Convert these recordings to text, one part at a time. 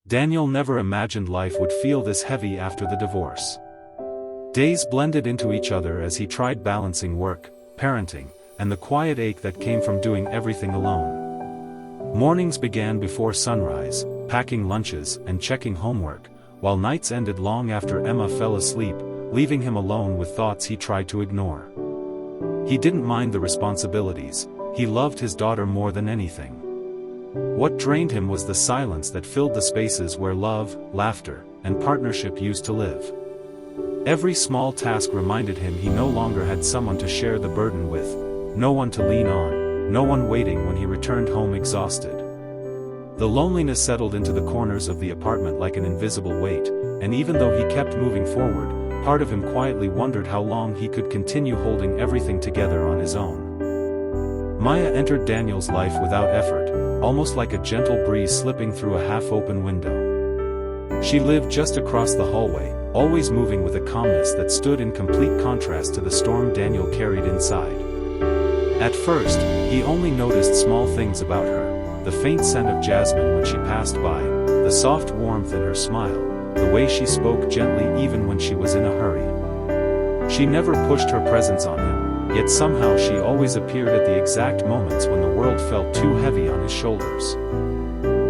Daniel never imagined life would feel this heavy after the divorce. Days blended into each other as he tried balancing work, parenting, and the quiet ache that came from doing everything alone. Mornings began before sunrise, packing lunches and checking homework, while nights ended long after Emma fell asleep, leaving him alone with thoughts he tried to ignore. He didn't mind the responsibilities, he loved his daughter more than anything. What drained him was the silence that filled the spaces where love, laughter, and partnership used to live. Every small task reminded him he no longer had someone to share the burden with, no one to lean on, no one waiting when he returned home exhausted. The loneliness settled into the corners of the apartment like an invisible weight, and even though he kept moving forward, part of him quietly wondered how long he could continue holding everything together on his own. Maya entered Daniel's life without effort, almost like a gentle breeze slipping through a half-open window. She lived just across the hallway, always moving with a calmness that stood in complete contrast to the storm Daniel carried inside. At first, he only noticed small things about her: the faint scent of jasmine when she passed by, the soft warmth in her smile, the way she spoke gently even when she was in a hurry. She never pushed her presence on him, yet somehow she always appeared at the exact moments when the world felt too heavy on his shoulders.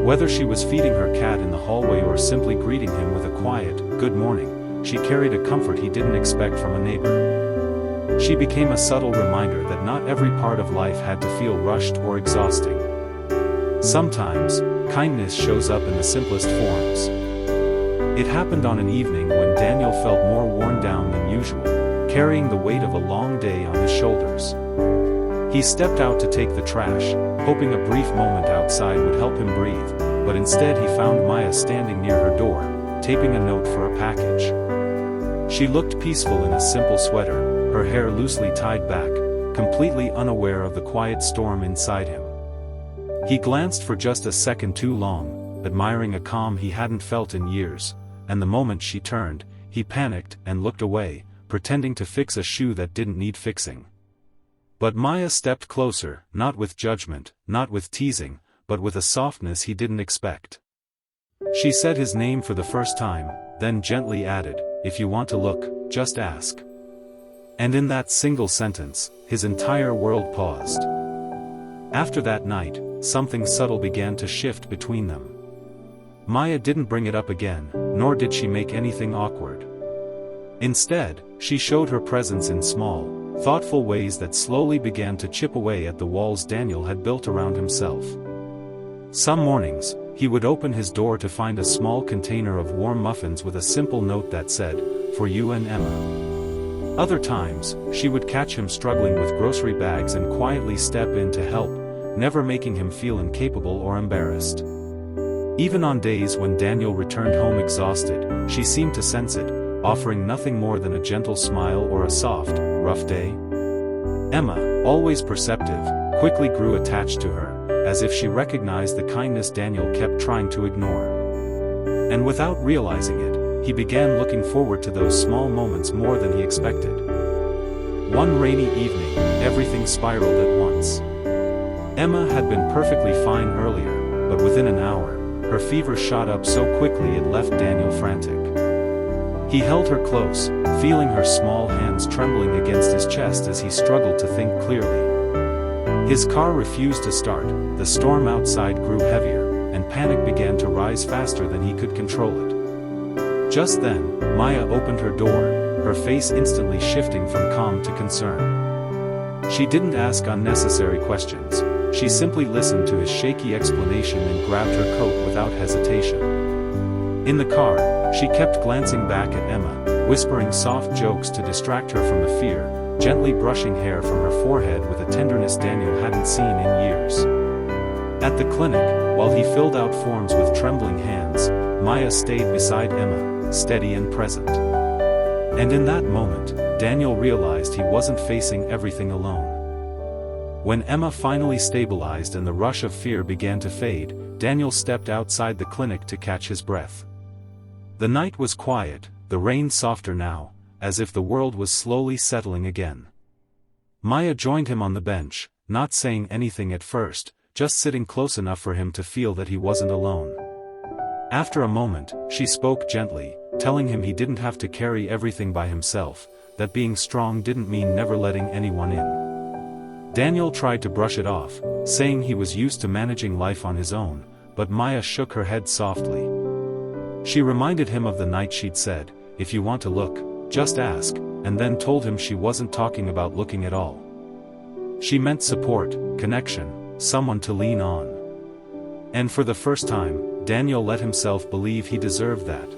Whether she was feeding her cat in the hallway or simply greeting him with a quiet, "Good morning," she carried a comfort he didn't expect from a neighbor. She became a subtle reminder that not every part of life had to feel rushed or exhausting. Sometimes, kindness shows up in the simplest forms. It happened on an evening when Daniel felt more worn down than usual, carrying the weight of a long day on his shoulders. He stepped out to take the trash, hoping a brief moment outside would help him breathe, but instead he found Maya standing near her door, taping a note for a package. She looked peaceful in a simple sweater, her hair loosely tied back, completely unaware of the quiet storm inside him. He glanced for just a second too long, admiring a calm he hadn't felt in years, and the moment she turned, he panicked and looked away, pretending to fix a shoe that didn't need fixing. But Maya stepped closer, not with judgment, not with teasing, but with a softness he didn't expect. She said his name for the first time, then gently added, "If you want to look, just ask." And in that single sentence, his entire world paused. After that night, something subtle began to shift between them. Maya didn't bring it up again, nor did she make anything awkward. Instead, she showed her presence in small, thoughtful ways that slowly began to chip away at the walls Daniel had built around himself. Some mornings, he would open his door to find a small container of warm muffins with a simple note that said, "For you and Emma." Other times, she would catch him struggling with grocery bags and quietly step in to help, never making him feel incapable or embarrassed. Even on days when Daniel returned home exhausted, she seemed to sense it, offering nothing more than a gentle smile or a soft, "Rough day?" Emma, always perceptive, quickly grew attached to her, as if she recognized the kindness Daniel kept trying to ignore. And without realizing it, he began looking forward to those small moments more than he expected. One rainy evening, everything spiraled at once. Emma had been perfectly fine earlier, but within an hour, her fever shot up so quickly it left Daniel frantic. He held her close, feeling her small hands trembling against his chest as he struggled to think clearly. His car refused to start, the storm outside grew heavier, and panic began to rise faster than he could control it. Just then, Maya opened her door, her face instantly shifting from calm to concern. She didn't ask unnecessary questions, she simply listened to his shaky explanation and grabbed her coat without hesitation. In the car, she kept glancing back at Emma, whispering soft jokes to distract her from the fear, gently brushing hair from her forehead with a tenderness Daniel hadn't seen in years. At the clinic, while he filled out forms with trembling hands, Maya stayed beside Emma, steady and present. And in that moment, Daniel realized he wasn't facing everything alone. When Emma finally stabilized and the rush of fear began to fade, Daniel stepped outside the clinic to catch his breath. The night was quiet, the rain softer now, as if the world was slowly settling again. Maya joined him on the bench, not saying anything at first, just sitting close enough for him to feel that he wasn't alone. After a moment, she spoke gently, telling him he didn't have to carry everything by himself, that being strong didn't mean never letting anyone in. Daniel tried to brush it off, saying he was used to managing life on his own, but Maya shook her head softly. She reminded him of the night she'd said, "If you want to look, just ask," and then told him she wasn't talking about looking at all. She meant support, connection, someone to lean on. And for the first time, Daniel let himself believe he deserved that.